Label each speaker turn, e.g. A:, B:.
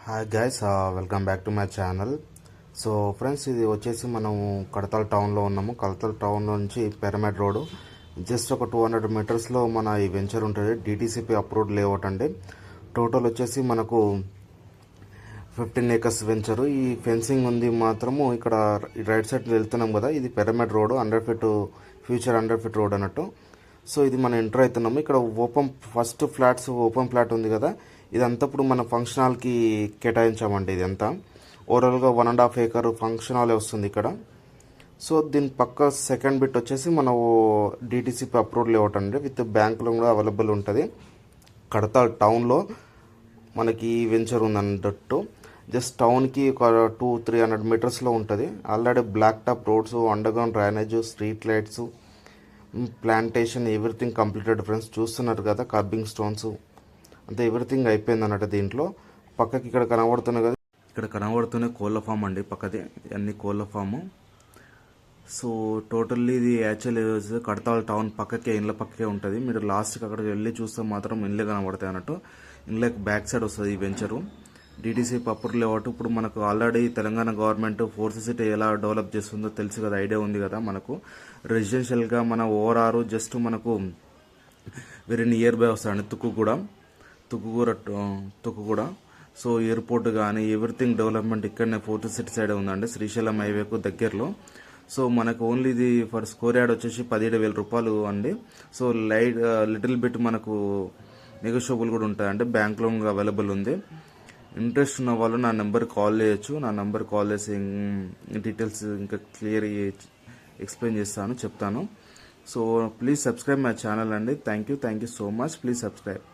A: Hi guys, welcome back to my channel. So friends, ఇది వచ్చేసి మనం కడతాల్ టౌన్లో ఉన్నాము. కడతాల్ టౌన్ నుంచి పిరమిడ్ రోడ్ జస్ట్ ఒక 200 మీటర్స్లో మన ఈ వెంచర్ ఉంటుంది. డిటిసిపి అప్రూవ్డ్ లేఅవుట్ అండి. టోటల్ వచ్చేసి మనకు 15 ఏకర్స్ వెంచరు. ఈ ఫెన్సింగ్ ఉంది మాత్రము ఇక్కడ రైట్ సైడ్ వెళ్తున్నాం కదా, ఇది pyramid road 100 feet future 100 feet road అన్నట్టు. సో ఇది మనం ఎంటర్ అవుతున్నాము. ఇక్కడ ఫస్ట్ ఫ్లాట్స్ ఓపెన్ ఫ్లాట్ ఉంది కదా, ఇదంతా ఇప్పుడు మన ఫంక్షన్ హాల్కి కేటాయించామండి. ఇదంతా ఓవరాల్గా 1.5 ఏకర్ ఫంక్షన్ హాల్ వస్తుంది ఇక్కడ. సో దీని పక్క సెకండ్ బిట్ వచ్చేసి మన డిటిసిపి అప్రూవ్డ్ లేఅవుట్ అండి, విత్ బ్యాంకులో కూడా అవైలబుల్ ఉంటుంది. కడతాల్ టౌన్లో మనకి ఈ వెంచర్ ఉందన్నట్టు. జస్ట్ టౌన్కి ఒక 200-300 మీటర్స్లో ఉంటుంది. Already black top roads, underground drainage, street lights, plantation, everything completed friends. చూస్తున్నారు కదా, కర్బింగ్ స్టోన్స్ అంతే ఎవ్రీథింగ్ అయిపోయింది అన్నట్టు. దీంట్లో పక్కకి ఇక్కడ కనబడుతున్నాయి కదా, ఇక్కడ కనబడుతున్న కోళ్ళ ఫామ్ అండి, పక్కది అన్ని కోళ్ళ ఫాము. సో టోటల్లీ ఇది యాక్చువల్లీ కడతాల్ టౌన్ పక్కకే, ఇండ్ల పక్కకే ఉంటుంది. మీరు లాస్ట్కి అక్కడికి వెళ్ళి చూస్తే మాత్రం ఇండ్లే కనబడతాయి అన్నట్టు. ఇండ్లకి బ్యాక్ సైడ్ వస్తుంది ఈ వెంచరు. DTCP approved layout. ఇప్పుడు మనకు already Telangana government 4th city ఎలా డెవలప్ చేస్తుందో తెలుసు కదా, ఐడియా ఉంది కదా మనకు. రెసిడెన్షియల్గా మన ఓఆర్ఆర్ జస్ట్ మనకు వెరీ నియర్ బై వస్తాయండి. తుక్కుగూడ. సో ఎయిర్పోర్ట్ కానీ ఎవ్రీథింగ్ డెవలప్మెంట్ ఇక్కడనే 4th సిటీ సైడ్ ఉందండి, శ్రీశైలం హైవేకు దగ్గరలో. సో మనకు ఓన్లీ ఇది ఫర్ స్క్వేర్ యార్డ్ వచ్చేసి 17,000 రూపాయలు అండి. సో లిటిల్ బిట్ మనకు నెగోషియబుల్ కూడా ఉంటాయండి, బ్యాంక్ లోన్ అవైలబుల్ ఉంది. ఇంట్రెస్ట్ ఉన్న వాళ్ళు నా నెంబర్ కాల్ చేయొచ్చు. నా నెంబర్ కాల్ చేసి డీటెయిల్స్ ఇంకా క్లియర్ ఎక్స్ప్లెయిన్ చెప్తాను. So please subscribe my channel అండి. Thank you so much. Please subscribe.